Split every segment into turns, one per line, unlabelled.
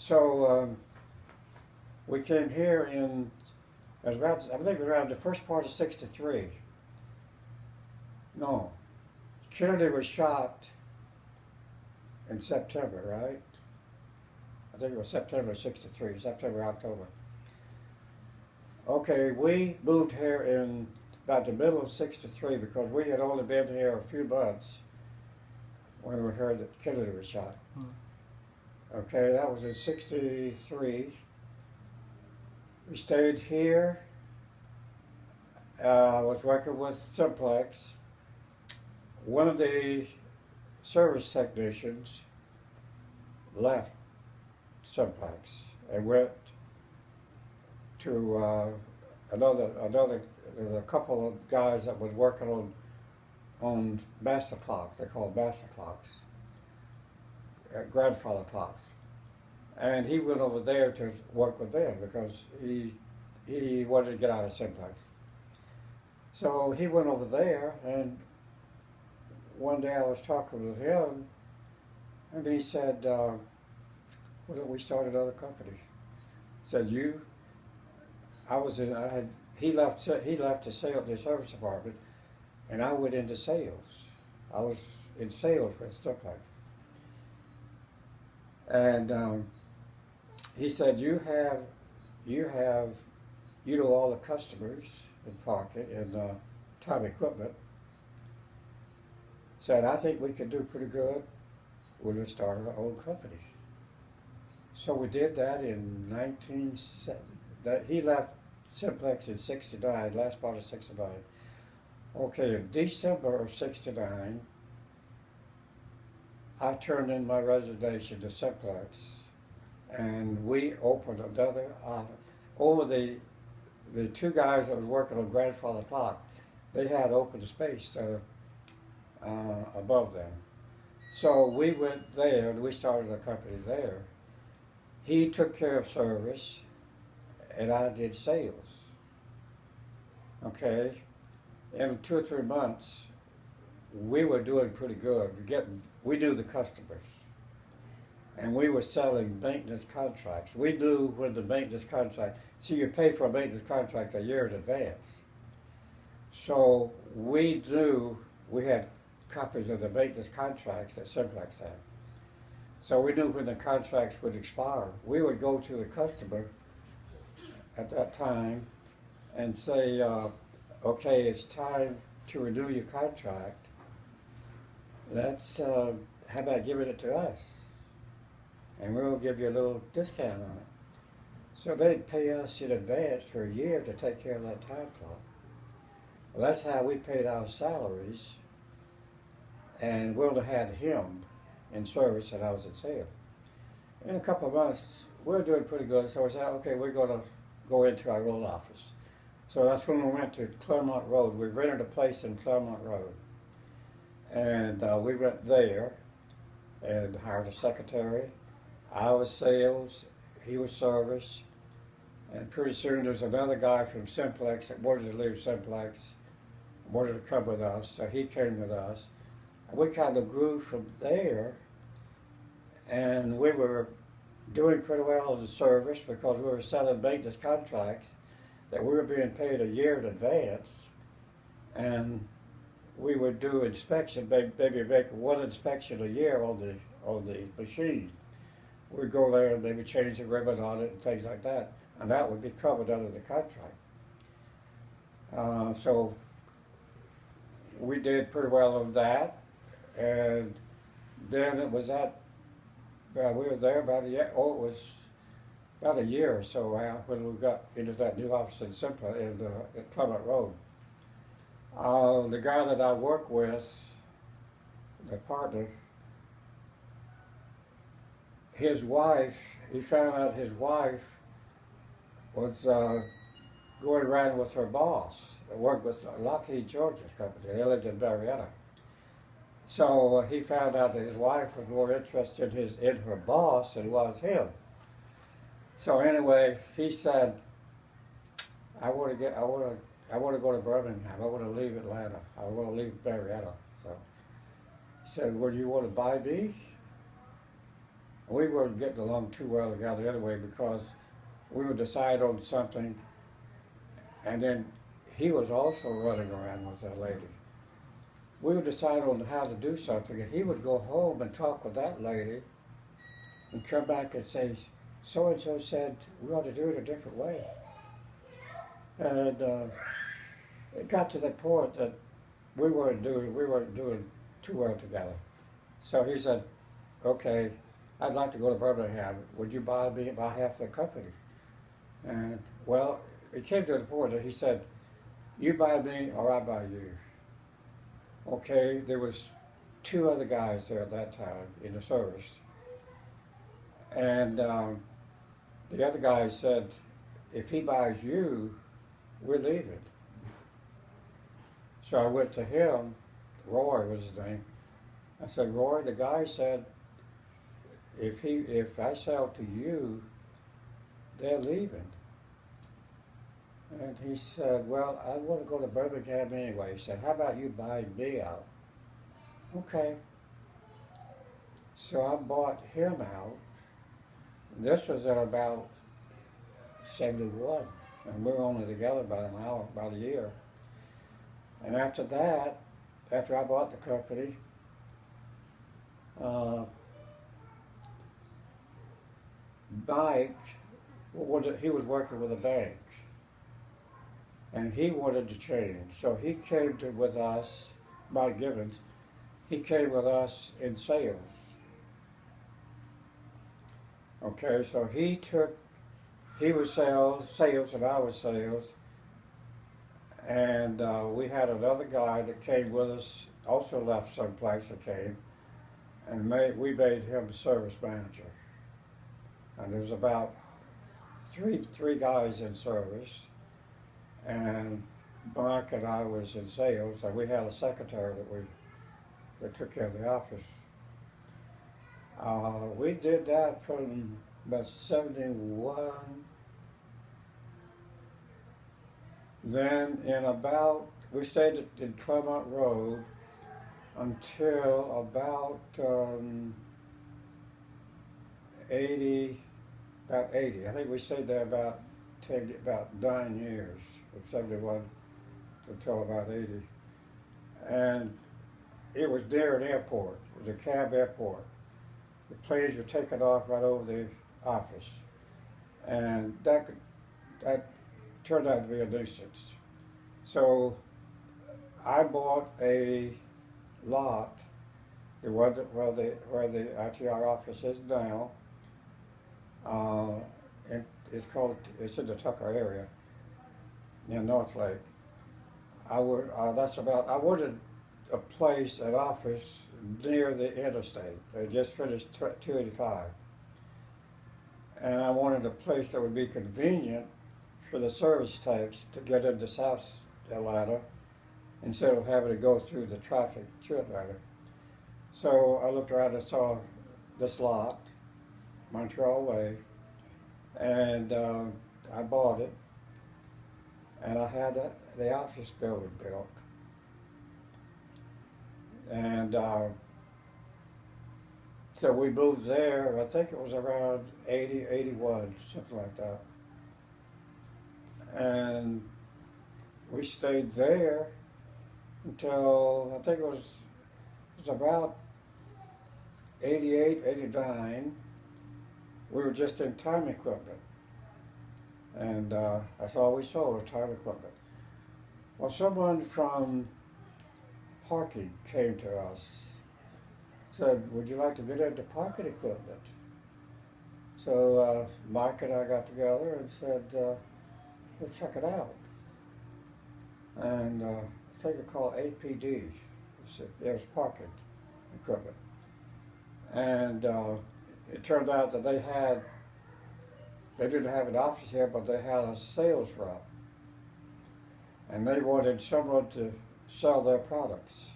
So we came here in, it was about, I believe around the first part of '63. No, Kennedy was shot in September, right? I think it was September '63, September, October. Okay, we moved here in about the middle of '63 because we had only been here a few months when we heard that Kennedy was shot. Okay, that was in '63. We stayed here. I was working with Simplex. One of the service technicians left Simplex and went to there's a couple of guys that was working on master clocks. They call them master clocks, grandfather clocks. And he went over there to work with them because he wanted to get out of Simplex. So he went over there, and one day I was talking with him, and he said, "Why don't we start another company?" I said, "You?" He left the service department, and I went into sales. I was in sales with Simplex. And he said, you know all the customers in Pocket and Time Equipment. Said, I think we could do pretty good. We're going to start our own company. So we did that in 1970. He left Simplex in '69, last part of '69. Okay, in December of '69, I turned in my resignation to Simplex, and we opened another office. Over the two guys that was working on grandfather clocks, they had open space above them. So we went there, and we started a company there. He took care of service, and I did sales. Okay, in 2 or 3 months, we were doing pretty good. We knew the customers, and we were selling maintenance contracts. We knew when the maintenance contract. See, you pay for a maintenance contract a year in advance. So we knew we had copies of the maintenance contracts that Simplex had. So we knew when the contracts would expire. We would go to the customer at that time and say, okay, it's time to renew your contract. How about giving it to us? And we'll give you a little discount on it. So they'd pay us in advance for a year to take care of that time clock. Well, that's how we paid our salaries, and we only had him in service and I was in sales. In a couple of months, we were doing pretty good, so we said, okay, we're going to go into our own office. So that's when we went to Claremont Road. We rented a place in Claremont Road. And we went there and hired a secretary. I was sales, he was service. And pretty soon there was another guy from Simplex that wanted to leave Simplex, wanted to come with us, so he came with us. And we kind of grew from there, and we were doing pretty well in the service because we were selling maintenance contracts that we were being paid a year in advance, and we would do inspection, maybe make one inspection a year on the machine. We'd go there and maybe change the ribbon on it and things like that, and that would be covered under the contract. So we did pretty well on that, and then it was we were there about a year. It was about a year or so when we got into that new office in Simplex at Claremont Road. The guy that I work with, the partner, his wife, he found out his wife was going around with her boss. They worked with Lockheed Georgia's company. They lived in Marietta. So he found out that his wife was more interested in her boss than was him. So anyway, he said, I want to go to Birmingham. I want to leave Atlanta. I want to leave Marietta. So he said, well, do you want to buy me? We weren't getting along too well together anyway because we would decide on something, and then he was also running around with that lady. We would decide on how to do something, and he would go home and talk with that lady and come back and say, so-and-so said we ought to do it a different way. And it got to the point that we weren't doing too well together. So he said, okay, I'd like to go to Birmingham. Would you buy half the company? And well, it came to the point that he said, you buy me or I buy you. Okay, there was two other guys there at that time in the service. And the other guy said, if he buys you, we're leaving. So I went to him, Roy was his name. I said, Roy, the guy said, if I sell to you, they're leaving. And he said, well, I want to go to Birmingham anyway. He said, how about you buy me out? Okay. So I bought him out. This was at about 71, and we were only together about a year. And after that, after I bought the company, Mike, he was working with a bank, and he wanted to change. So he came with us, Mike Gibbons, he came with us in sales. Okay, so he was sales, and I was sales. And we had another guy that came with us, also left someplace that came, and we made him a service manager. And there was about three guys in service, and Mike and I was in sales, and we had a secretary that took care of the office. We did that from about 71. Then we stayed in Claremont Road until about 80. I think we stayed there about 9 years, from 71 until about 80. And it was near an airport. It was a cab airport. The planes were taken off right over the office. And that turned out to be a nuisance. So I bought a lot, the one where the ITR office is now. And it's in the Tucker area near North Lake. I wanted a place, an office near the interstate. I just finished 285. And I wanted a place that would be convenient for the service techs to get into South Atlanta instead of having to go through the traffic to Atlanta. So I looked around and saw this lot, Montreal Way, and I bought it, and I had the office building built. And so we moved there, I think it was around 80, 81, something like that. And we stayed there until, I think it was about 88, 89. We were just in time equipment. And that's all we saw was time equipment. Well, someone from parking came to us, said, would you like to get into parking equipment? So Mike and I got together and said, let's check it out. And I think it's called APD. It was parking equipment. And it turned out that they didn't have an office here, but they had a sales rep. And they wanted someone to sell their products.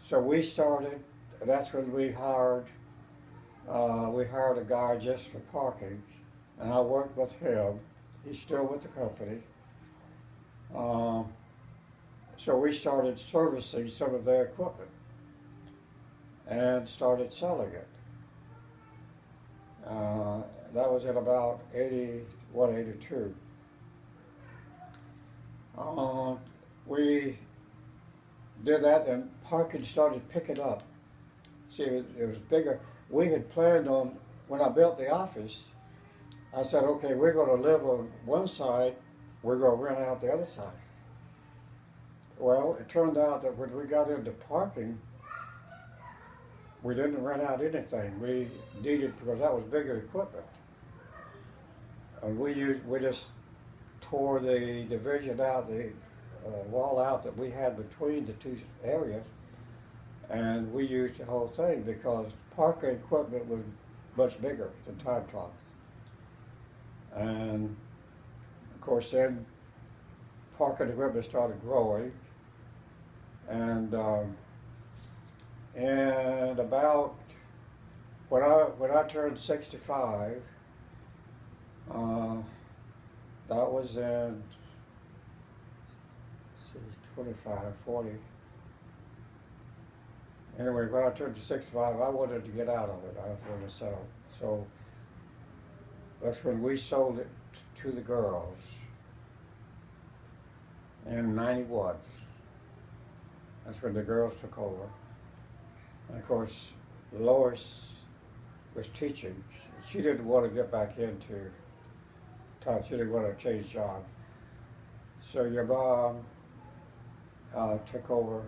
So we started, that's when we hired a guy just for parking, and I worked with him. He's still with the company. So we started servicing some of their equipment and started selling it. That was in about 81, 82. We did that, and parking started picking up. See, it was bigger. We had planned on, when I built the office, I said, okay, we're going to live on one side, we're going to rent out the other side. Well, it turned out that when we got into parking, we didn't rent out anything. We needed, because that was bigger equipment. And we just tore the division out, the wall out that we had between the two areas, and we used the whole thing because parking equipment was much bigger than time clocks. And of course then parking equipment started growing, and about when I turned 65, that was in 25, 40. Anyway, when I turned 65, I wanted to get out of it. I was going to sell. So that's when we sold it to the girls in '91. That's when the girls took over. And of course, Lois was teaching. She didn't want to get back into time. She didn't want to change jobs. So your mom took over,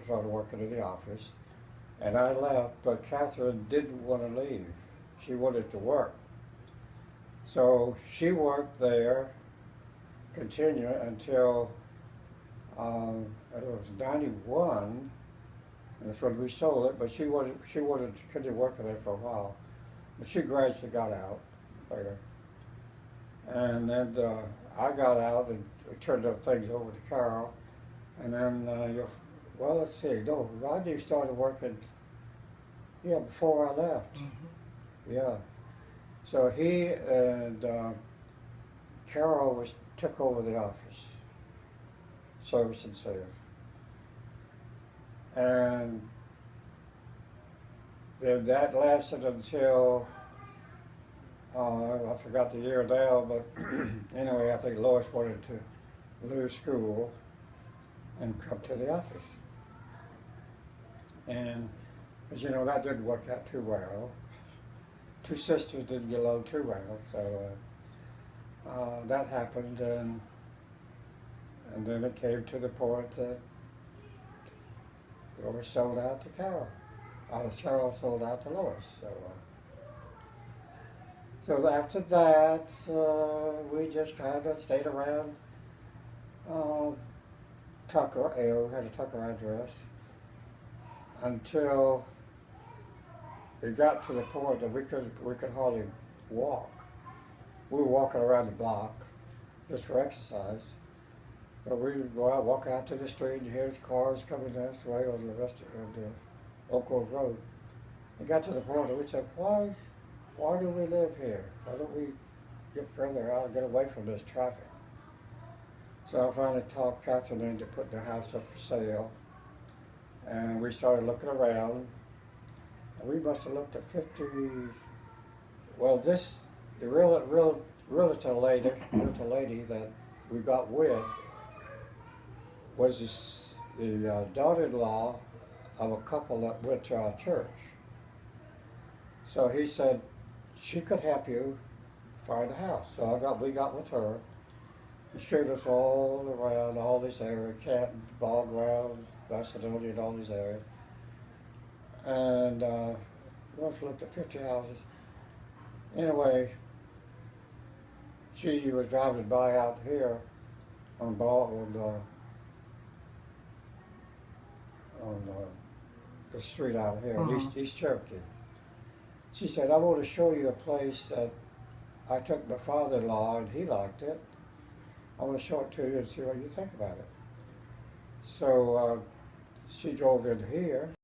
started working in the office, and I left, but Catherine didn't want to leave. She wanted to work. So she worked there, continued until it was '91, and that's when we sold it, but she wanted to continue working there for a while. But she gradually got out later. And then I got out and turned up things over to Carol. And then, well, let's see, no, Rodney started working, before I left. Mm-hmm. Yeah. So he and Carol took over the office, service and sales. And then that lasted until, I forgot the year now, but anyway, I think Lois wanted to leave school and come to the office. And, as you know, that didn't work out too well. Two sisters didn't get along too well, so that happened, and then it came to the point that Lois sold out to Carol. Carol sold out to Lois. So after that, we just kind of stayed around Tucker. We had a Tucker address until it got to the point that we could hardly walk. We were walking around the block just for exercise. But we would go out, walk out to the street, and here's cars coming this way on the rest of the Oak Grove Road. It got to the point that we said, why do we live here? Why don't we get further out and get away from this traffic? So I finally talked Catherine into putting the house up for sale. And we started looking around. And we must have looked at 50, well, the realtor lady that we got with was the daughter-in-law of a couple that went to our church. So he said she could help you find a house. So we got with her. He showed us all around all this area, Canton, Ball Ground, Macedonia, and all these areas. And we must have looked at 50 houses. Anyway, she was driving by out here on the street out here, East Cherokee. She said, I want to show you a place that I took my father-in-law and he liked it. I want to show it to you and see what you think about it. So she drove in here.